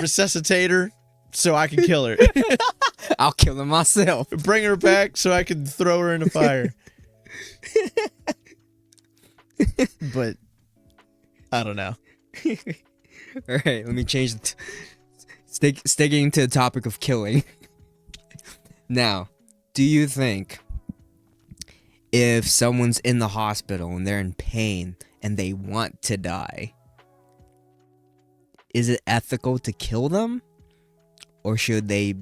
Resuscitate her so I can kill her. I'll kill her myself. Bring her back so I can throw her in the fire. But I don't know. All right, let me change. Sticking to the topic of killing. Now, do you think if someone's in the hospital and they're in pain and they want to die, is it ethical to kill them? Or should they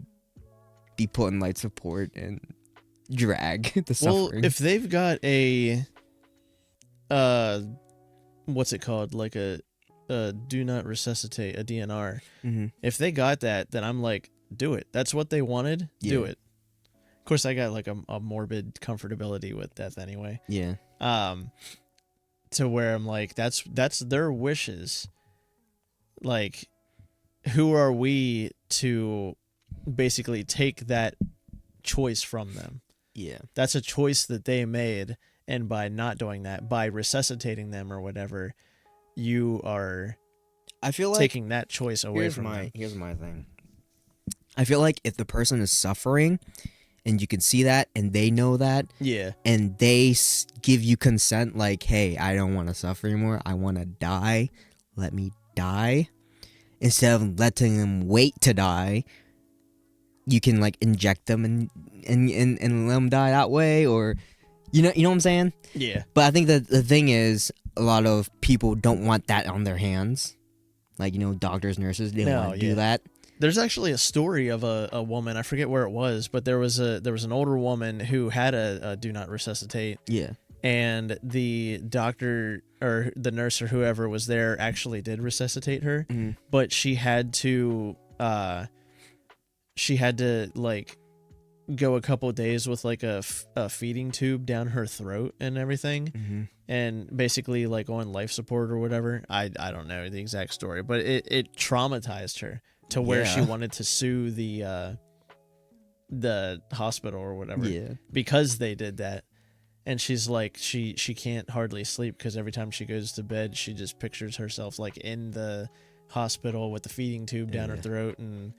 be put in life support and drag the suffering? Well, if they've got a what's it called? Like a do not resuscitate, a DNR. Mm-hmm. If they got that, then I'm like, do it. That's what they wanted. Do Yeah. it. Of course, I got like a morbid comfortability with death anyway. Yeah. To where I'm like, that's their wishes. Like, who are we to basically take that choice from them? Yeah. That's a choice that they made, and by not doing that, by resuscitating them or whatever, you are I feel like taking that choice away from them. Here's my thing. I feel like if the person is suffering and you can see that and they know that Yeah. and they give you consent, like, hey, I don't want to suffer anymore. I want to die. Let me die. Instead of letting them wait to die, you can like inject them and let them die that way, or you know what I'm saying? Yeah. But I think that the thing is, a lot of people don't want that on their hands. Like, you know, doctors, nurses, they don't want to do that. There's actually a story of a woman, I forget where it was, but there was an older woman who had a do not resuscitate. Yeah. And the doctor or the nurse or whoever was there actually did resuscitate her, but she had to like go a couple of days with like a feeding tube down her throat and everything, and basically like on life support or whatever. I don't know the exact story, but it traumatized her to where she wanted to sue the hospital or whatever because they did that. And she's like, she can't hardly sleep because every time she goes to bed, she just pictures herself like in the hospital with the feeding tube down her throat and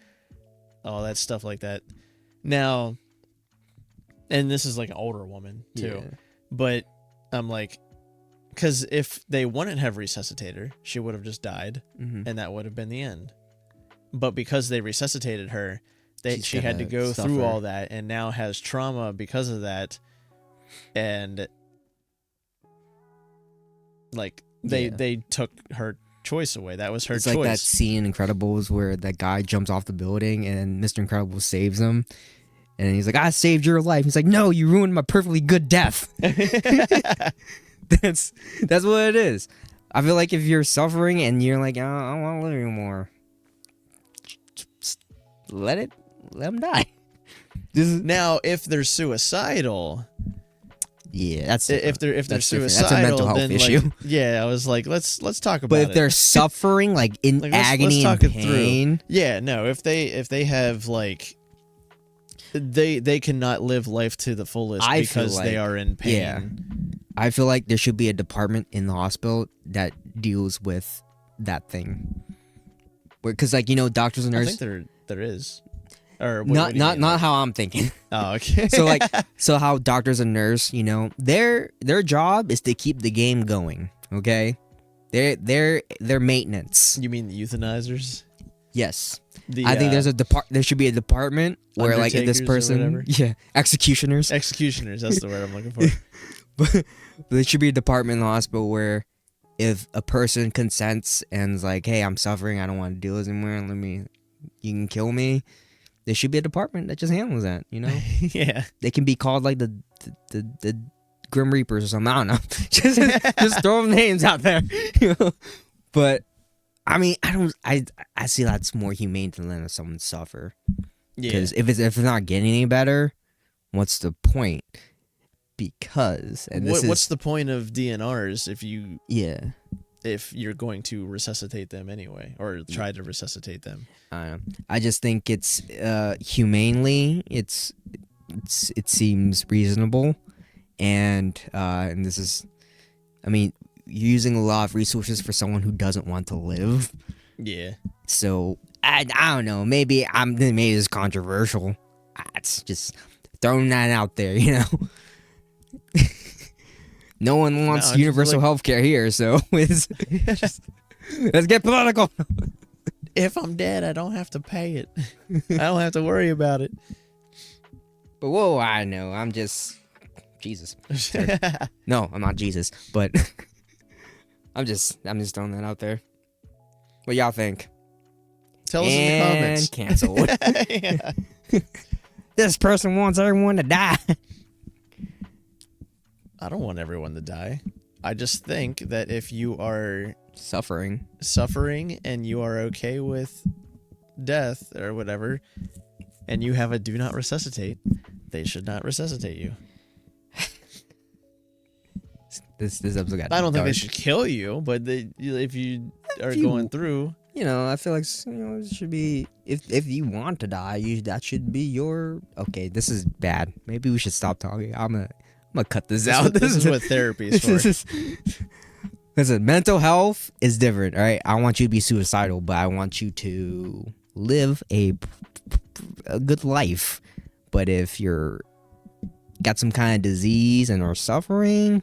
all that stuff like that. Now, and this is like an older woman too, but I'm like, because if they wouldn't have resuscitated her, she would have just died, and that would have been the end. But because they resuscitated her, she had to go through all that, and now has trauma because of that, and like they took her choice away. That was her choice. It's like that scene in Incredibles where that guy jumps off the building and Mr. Incredible saves him. And he's like, I saved your life. He's like, no, you ruined my perfectly good death. That's what it is. I feel like if you're suffering and you're like, oh, I don't want to live anymore, just let them die. Now, if they're suicidal, that's if they're suicidal, that's a mental health then issue. Like, I was like, let's talk about it. But if they're suffering, like in like, agony let's and pain, no, if they have like. They cannot live life to the fullest because they are in pain. Yeah. I feel like there should be a department in the hospital that deals with that thing. Because, like, doctors and nurses. I think there is. Or not how I'm thinking. Oh, okay. So how doctors and nurses, their job is to keep the game going. Okay, their maintenance. You mean the euthanizers? Yes. I think there should be a department where, like, this person, executioners. Executioners, that's the word I'm looking for. But there should be a department in the hospital where, if a person consents and is like, "Hey, I'm suffering, I don't want to do this anymore. You can kill me." There should be a department that just handles that. Yeah. They can be called like the Grim Reapers or something. I don't know. just throw names out there. But. I mean, I see that's more humane than letting someone suffer. Yeah. Because if it's not getting any better, what's the point? Because what's the point of DNRs if you're going to resuscitate them anyway, or try to resuscitate them? I just think it's humanely it seems reasonable, and this is, I mean. Using a lot of resources for someone who doesn't want to live. Yeah. So I don't know. Maybe it's controversial. It's just throwing that out there, No one wants universal healthcare here, so let's get political. If I'm dead, I don't have to pay it. I don't have to worry about it. But whoa, I know. I'm just Jesus. No, I'm not Jesus, but. I'm just throwing that out there. What y'all think? Tell us in the comments. Canceled. This person wants everyone to die. I don't want everyone to die. I just think that if you are suffering and you are okay with death or whatever, and you have a do not resuscitate, they should not resuscitate you. This episode got I don't dark. think they should kill you, but if you are going through, I feel like it should be if you want to die, that should be your. Okay, this is bad. Maybe we should stop talking. I'm gonna cut this out. This is what therapy is for. Listen, mental health is different. All right, I want you to be suicidal, but I want you to live a good life. But if you're got some kind of disease and are suffering.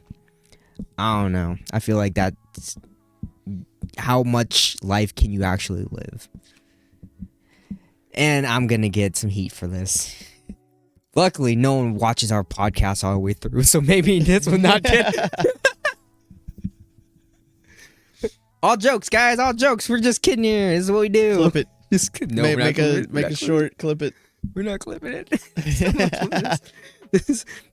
I don't know. I feel like that's how much life can you actually live? And I'm going to get some heat for this. Luckily, no one watches our podcast all the way through, so maybe this will not get... All jokes, guys. All jokes. We're just kidding here. This is what we do. Clip it. Just kidding. No, make a short. Clip it. We're not clipping it.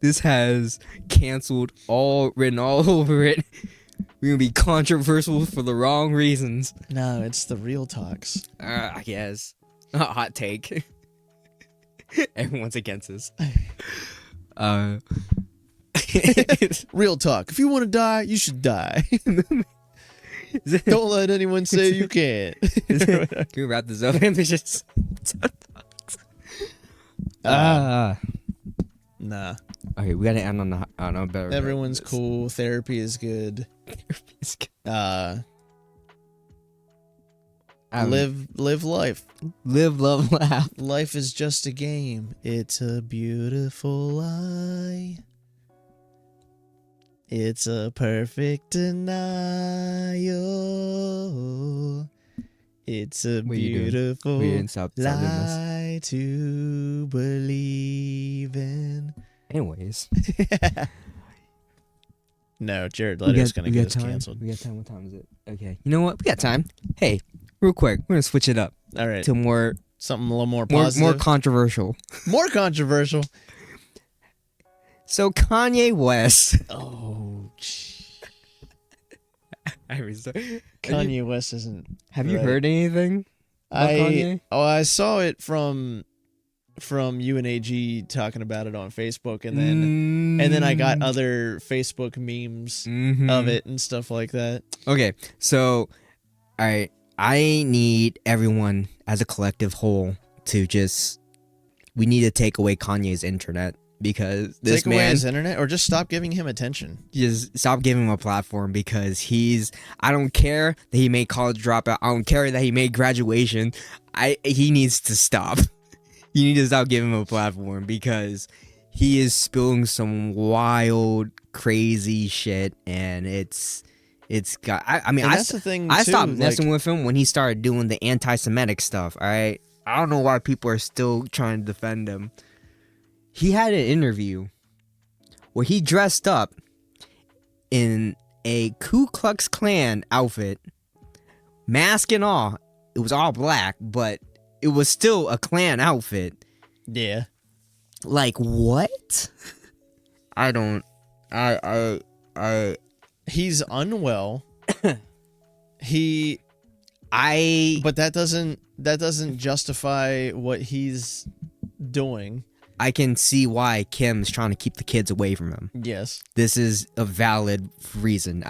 This has canceled written all over it. We're gonna be controversial for the wrong reasons. No, it's the real talks. I guess. Hot take. Everyone's against us. Real talk. If you want to die, you should die. Don't let anyone say you can't. Can we wrap this up? Nah. Okay, we gotta end on a better. Everyone's cool. Therapy is good. Live life. Live, love, laugh. Life is just a game. It's a beautiful lie. It's a perfect denial. It's a beautiful We didn't stop sounding this. lie to believe in. Anyways. No, Jared Leto's going to get us canceled. We got time. What time is it? Okay. You know what? We got time. Hey, real quick. We're going to switch it up. All right. To more... Something a little more positive. More controversial. More controversial. So Kanye West. Oh, Kanye Kanye West isn't. Have you heard anything about Kanye? I saw it from UNAG talking about it on Facebook, and then I got other Facebook memes of it and stuff like that. Okay, so I need everyone as a collective whole to we need to take away Kanye's internet, because this take away man, his internet, or just stop giving him attention. Just stop giving him a platform, because I don't care that he made college dropout. I don't care that he made graduation. He needs to stop. You need to stop giving him a platform, because he is spilling some wild, crazy shit, and it's got. I mean, that's the thing. I too, stopped messing with him when he started doing the anti-Semitic stuff. All right, I don't know why people are still trying to defend him. He had an interview where he dressed up in a Ku Klux Klan outfit, mask and all. It was all black, but it was still a Klan outfit. Yeah. Like, what? I don't... He's unwell. But that doesn't justify what he's doing. I can see why Kim's trying to keep the kids away from him. Yes. This is a valid reason.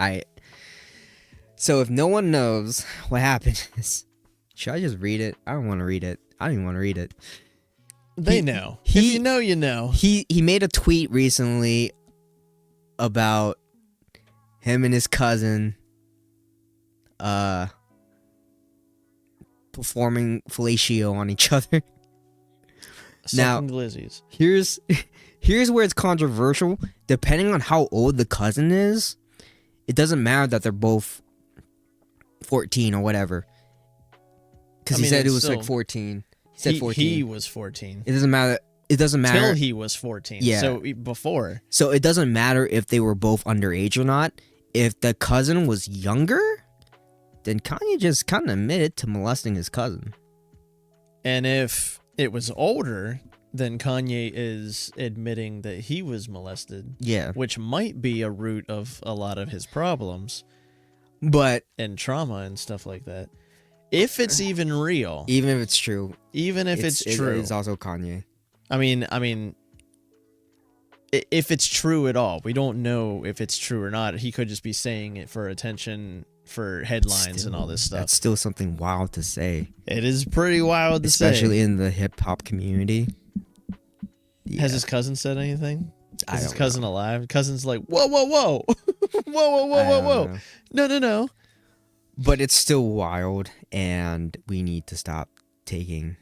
So if no one knows what happened is... Should I just read it? I don't want to read it. I don't even want to read it. They know. If you know, you know. He made a tweet recently about him and his cousin performing fellatio on each other. Now, glizzies. here's where it's controversial. Depending on how old the cousin is, it doesn't matter that they're both 14 or whatever. Because he said it was like 14. He said 14. He was 14. It doesn't matter. It doesn't matter. Till he was 14. Yeah. So before. So it doesn't matter if they were both underage or not. If the cousin was younger, then Kanye just kind of admitted to molesting his cousin. And if it was older, then Kanye is admitting that he was molested. Yeah. Which might be a root of a lot of his problems. But. And trauma and stuff like that. If it's even real. Even if it's true. Even if it's true. It's also Kanye. I mean, if it's true at all, we don't know if it's true or not. He could just be saying it for attention, for headlines and all this stuff. That's still something wild to say. It is pretty wild to say. Especially in the hip-hop community. Yeah. Has his cousin said anything? Is his cousin know. alive? Cousin's like, whoa, whoa, whoa. whoa. No. But it's still wild, and we need to stop taking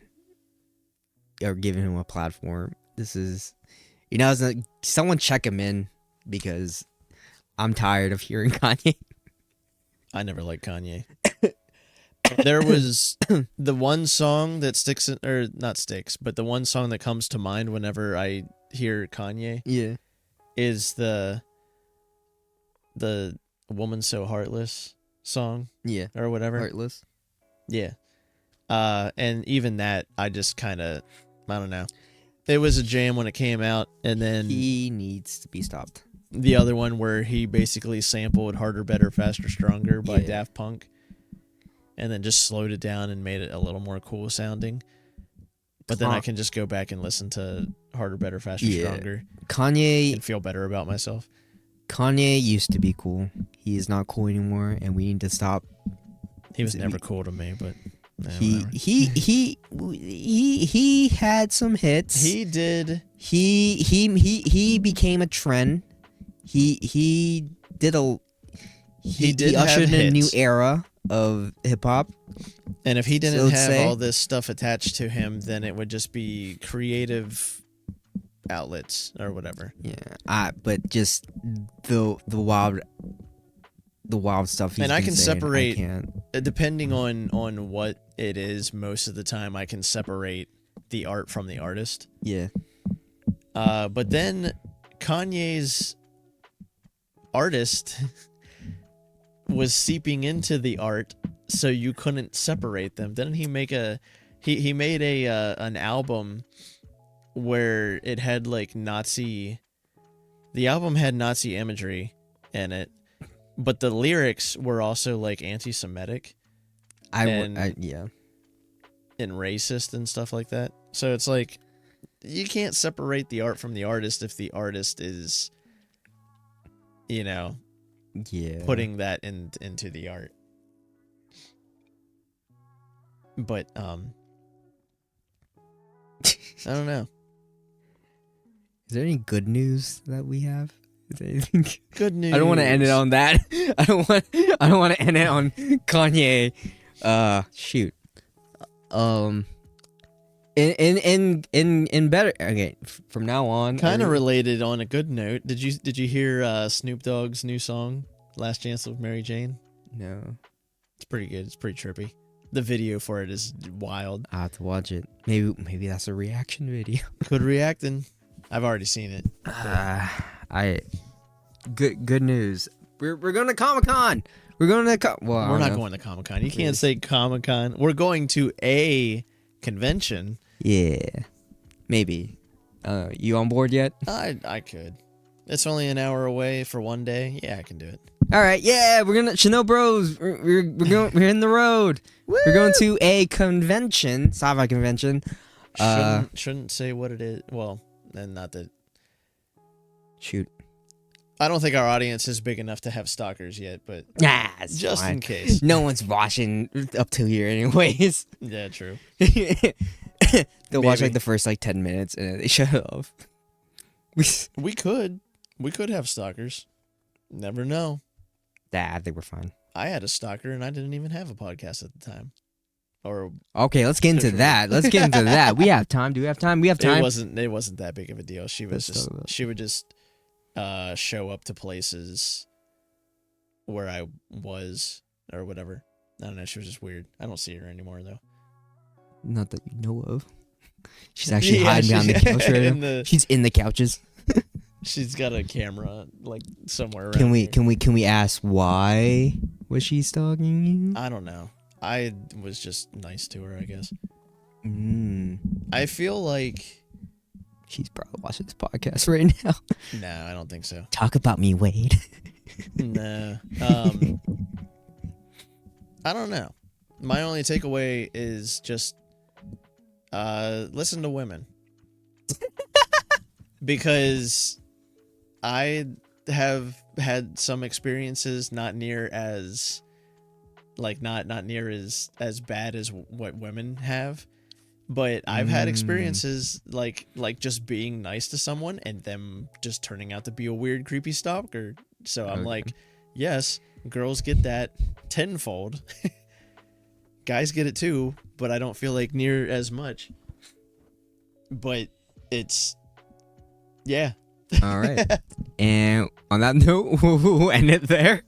or giving him a platform. This is, someone check him in, because I'm tired of hearing Kanye. I never liked Kanye. There was the one song that sticks, or not sticks, but the one song that comes to mind whenever I hear Kanye. Yeah. Is the Woman So Heartless song. Yeah. Or whatever. Heartless. Yeah. And even that, I just kind of, I don't know. It was a jam when it came out, and then he needs to be stopped. The other one where he basically sampled Harder, Better, Faster, Stronger by Daft Punk, and then just slowed it down and made it a little more cool sounding. But then I can just go back and listen to Harder, Better, Faster, Stronger. Kanye, and feel better about myself. Kanye used to be cool. He is not cool anymore, and we need to stop. He was never cool to me, but he had some hits. He did. He became a trend. He ushered in a new era of hip hop. And if he didn't So have say- all this stuff attached to him, then it would just be creative outlets or whatever. Yeah, but just the wild stuff he's And I been can saying, separate- I can't. Depending on what it is, most of the time I can separate the art from the artist. Yeah. But then Kanye's artist was seeping into the art, so you couldn't separate them. Didn't he make he made an album where it had like the album had Nazi imagery in it, but the lyrics were also like anti-Semitic Yeah. and racist and stuff like that. So it's like you can't separate the art from the artist if the artist is, Yeah. putting that into the art. But I don't know. Is there any good news that we have? Is there anything? Good news. I don't want to end it on that. I don't want to end it on Kanye. Shoot. In better. Okay, from now on. Kind of related on a good note. Did you hear Snoop Dogg's new song, "Last Chance with Mary Jane"? No. It's pretty good. It's pretty trippy. The video for it is wild. I have to watch it. Maybe that's a reaction video. Good reacting. I've already seen it. Good news. We're going to Comic-Con. We're going to We're not going to Comic-Con. You can't say Comic-Con. We're going to a convention. Yeah. Maybe. You on board yet? I could. It's only an hour away for one day. Yeah, I can do it. All right. Yeah, we're gonna ShinoBroz. We're going. We're in the road. Woo! We're going to a convention, sci-fi convention. Shouldn't say what it is. Well, and not that. Shoot. I don't think our audience is big enough to have stalkers yet, but It's just fine. in case. No one's watching up till here, anyways. Yeah, true. They'll watch Maybe. like the first 10 minutes and then they shut off. We could have stalkers. Never know. I think we're fine. I had a stalker and I didn't even have a podcast at the time. Or Okay, let's get into Social that. Let's get into that. We have time. Do we have time? We have time. it wasn't that big of a deal. She was Let's talk about it. she would just show up to places where I was or whatever. I don't know. She was just weird. I don't see her anymore though. Not that you know of. She's actually hiding behind the couch right now. She's in the couches. She's got a camera like somewhere around. Can we ask why was she stalking you? I don't know. I was just nice to her, I guess. Mm. I feel like She's probably watching this podcast right now. no, I don't think so. Talk about me, Wade. Nah. I don't know. My only takeaway is just listen to women. Because I have had some experiences not near as not near as bad as what women have. But I've had experiences like just being nice to someone and them just turning out to be a weird, creepy stalker. So I'm like, yes, girls get that tenfold. Guys get it too, but I don't feel like near as much. But it's, yeah. All right. And on that note, we'll end it there.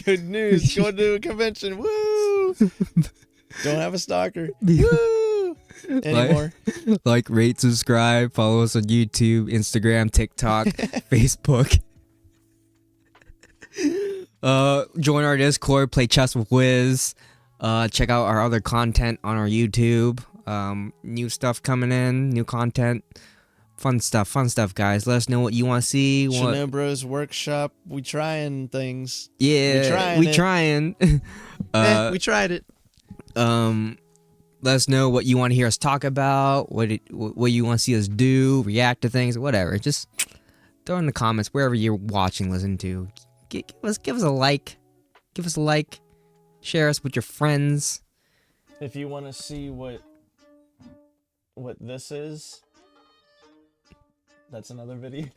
Good news. Going to a convention. Woo! Don't have a stalker. Woo! Anymore. Like, rate, subscribe, follow us on YouTube, Instagram, TikTok, Facebook. Join our Discord, play chess with Wiz. Check out our other content on our YouTube. New stuff coming in, new content. Fun stuff, guys. Let us know what you want to see. ShinoBroz workshop. We trying things. Yeah, we trying. We tried it. Let us know what you want to hear us talk about, what you want to see us do, react to things, whatever. Just throw in the comments wherever you're watching, listen to. Give us a like. Give us a like. Share us with your friends. If you want to see what this is, that's another video.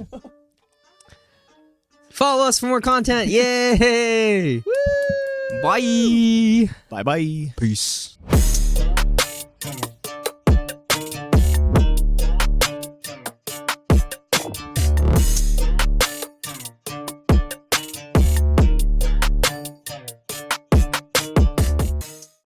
Follow us for more content. Yay! Bye. Bye bye. Peace.